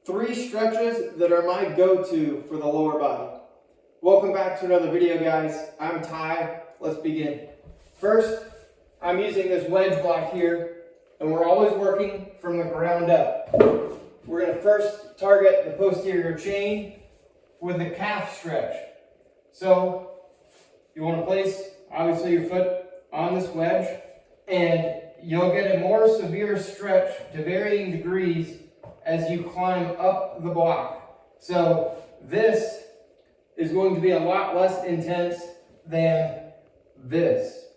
3 stretches that are my go-to for the lower body. Welcome back to another video, guys. I'm Ty. Let's begin. First, I'm using this wedge block here, and we're always working from the ground up. We're going to first target the posterior chain with the calf stretch. So you want to place, obviously, your foot on this wedge, and you'll get a more severe stretch to varying degrees as you climb up the block. So this is going to be a lot less intense than this.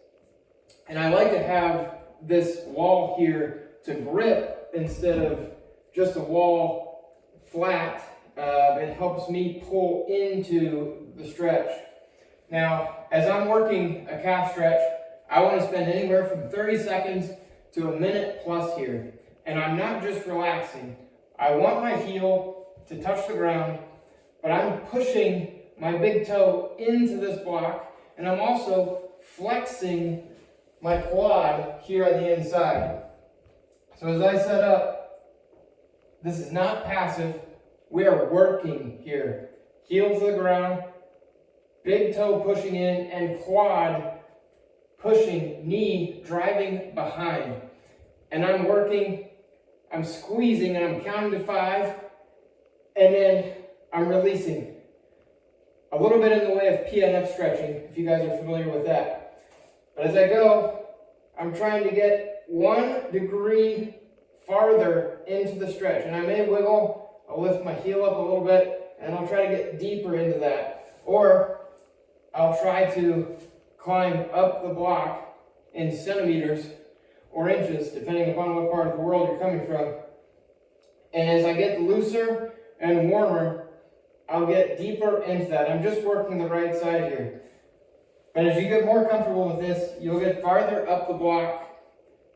And I like to have this wall here to grip instead of just a wall flat. It helps me pull into the stretch. Now, as I'm working a calf stretch, I want to spend anywhere from 30 seconds to a minute plus here. And I'm not just relaxing. I want my heel to touch the ground, but I'm pushing my big toe into this block, and I'm also flexing my quad here on the inside. So as I set up, this is not passive. We are working here. Heel to the ground, big toe pushing in, and quad pushing, knee driving behind. And I'm working, I'm squeezing, and I'm counting to 5, and then I'm releasing. A little bit in the way of PNF stretching, if you guys are familiar with that. But as I go, I'm trying to get 1 degree farther into the stretch. And I may wiggle, I'll lift my heel up a little bit, and I'll try to get deeper into that. Or I'll try to climb up the block in centimeters or inches, depending upon what part of the world you're coming from. And as I get looser and warmer, I'll get deeper into that. I'm just working the right side here. But as you get more comfortable with this, you'll get farther up the block,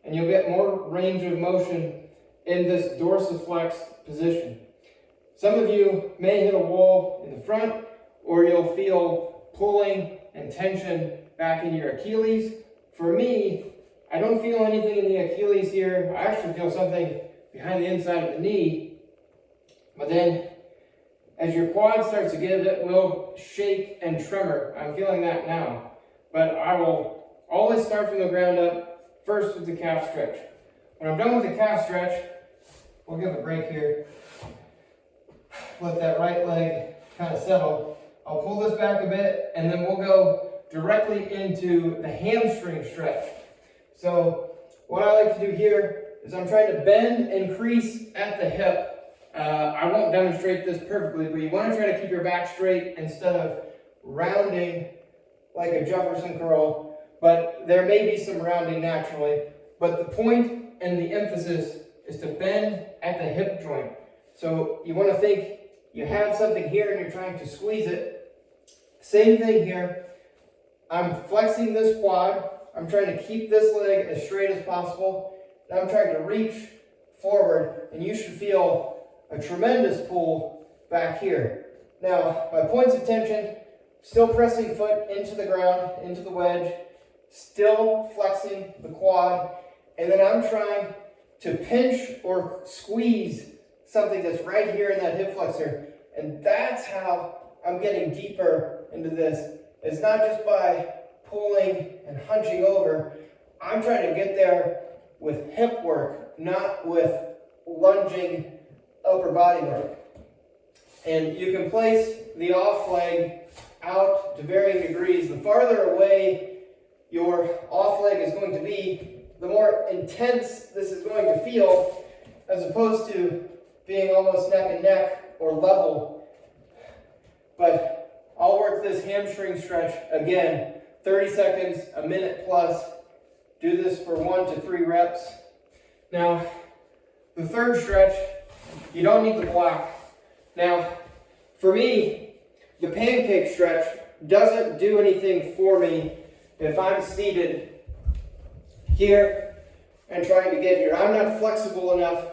and you'll get more range of motion in this dorsiflex position. Some of you may hit a wall in the front, or you'll feel pulling and tension back in your Achilles. For me, I don't feel anything in the Achilles here. I actually feel something behind the inside of the knee. But then, as your quad starts to give, it will shake and tremor. I'm feeling that now. But I will always start from the ground up, first with the calf stretch. When I'm done with the calf stretch, we'll give a break here. Let that right leg kind of settle. I'll pull this back a bit, and then we'll go directly into the hamstring stretch. So what I like to do here is I'm trying to bend and crease at the hip. I won't demonstrate this perfectly, but you want to try to keep your back straight instead of rounding like a Jefferson curl, but there may be some rounding naturally. But the point and the emphasis is to bend at the hip joint. So you want to think you have something here and you're trying to squeeze it. Same thing here. I'm flexing this quad. I'm trying to keep this leg as straight as possible. And I'm trying to reach forward, and you should feel a tremendous pull back here. Now, my points of tension, still pressing foot into the ground, into the wedge, still flexing the quad, and then I'm trying to pinch or squeeze something that's right here in that hip flexor. And that's how I'm getting deeper into this. It's not just by pulling and hunching over. I'm trying to get there with hip work, not with lunging upper body work. And you can place the off leg out to varying degrees. The farther away your off leg is going to be, the more intense this is going to feel, as opposed to being almost neck and neck or level. But I'll work this hamstring stretch again, 30 seconds, a minute plus. Do this for 1 to 3 reps. Now, the third stretch, you don't need the block. Now, for me, the pancake stretch doesn't do anything for me if I'm seated here and trying to get here. I'm not flexible enough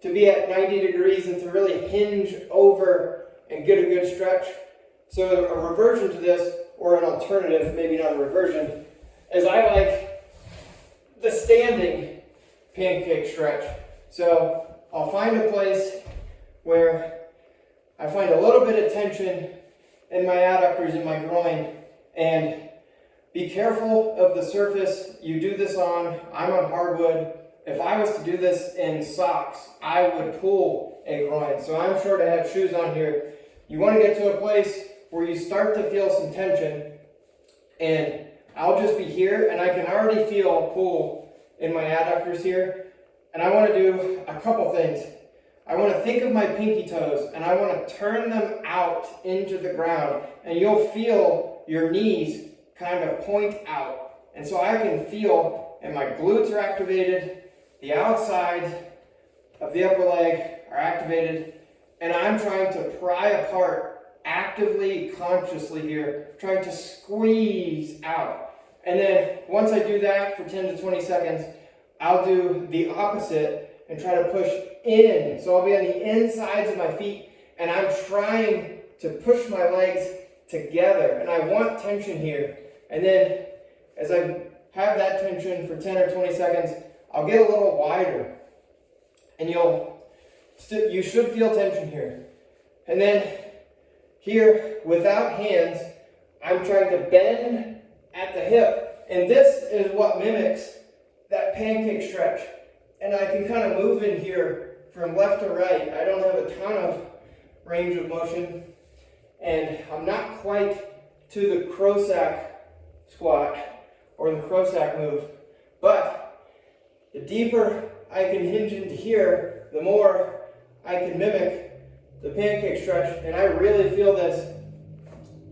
to be at 90 degrees and to really hinge over and get a good stretch. So a reversion to this, or an alternative, maybe not a reversion, is I like the standing pancake stretch. So I'll find a place where I find a little bit of tension in my adductors in my groin. And be careful of the surface you do this on. I'm on hardwood. If I was to do this in socks, I would pull a groin. So I'm sure to have shoes on here. You want to get to a place where you start to feel some tension, and I'll just be here and I can already feel pull in my adductors here. And I want to do a couple things. I want to think of my pinky toes and I want to turn them out into the ground, and you'll feel your knees kind of point out. And so I can feel, and my glutes are activated, the outsides of the upper leg are activated, and I'm trying to pry apart actively, consciously here, trying to squeeze out. And then once I do that for 10 to 20 seconds, I'll do the opposite and try to push in. So I'll be on the insides of my feet, and I'm trying to push my legs together, and I want tension here. And then as I have that tension for 10 or 20 seconds, I'll get a little wider, and you should feel tension here. And then here, without hands, I'm trying to bend at the hip, and this is what mimics that pancake stretch. And I can kind of move in here from left to right. I don't have a ton of range of motion, and I'm not quite to the Crowsack squat or the Crowsack move, but the deeper I can hinge into here, the more I can mimic the pancake stretch. And I really feel this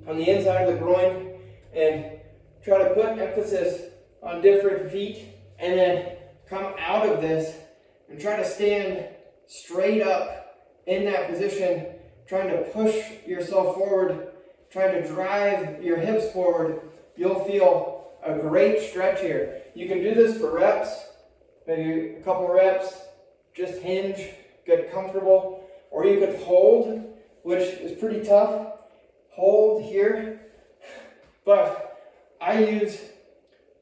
on the inside of the groin, and try to put emphasis on different feet, and then come out of this and try to stand straight up in that position, trying to push yourself forward, trying to drive your hips forward. You'll feel a great stretch here. You can do this for reps, maybe a couple reps, just hinge, get comfortable, or you could hold, which is pretty tough. Hold here, but I use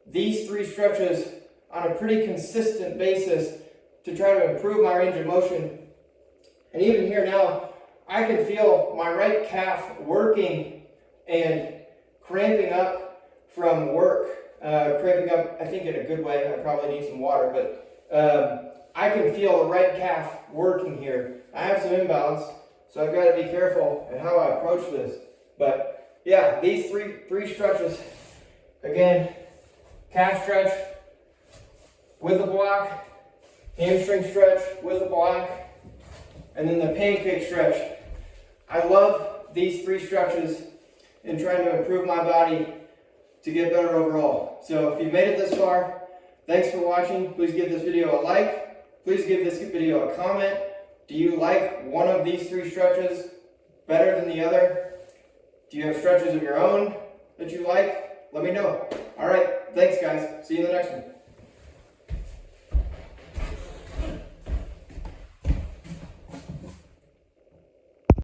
these three stretches on a pretty consistent basis to try to improve my range of motion. And even here now, I can feel my right calf working and cramping up from work. Cramping up, I think in a good way. I probably need some water, but I can feel the right calf working here. I have some imbalance, so I've got to be careful in how I approach this. But yeah, these three stretches, again, calf stretch with a block, hamstring stretch with a block, and then the pancake stretch. I love these three stretches in trying to improve my body to get better overall. So if you've made it this far, thanks for watching. Please give this video a like. Please give this video a comment. Do you like one of these three stretches better than the other? Do you have stretches of your own that you like? Let me know. All right, thanks guys. See you in the next one.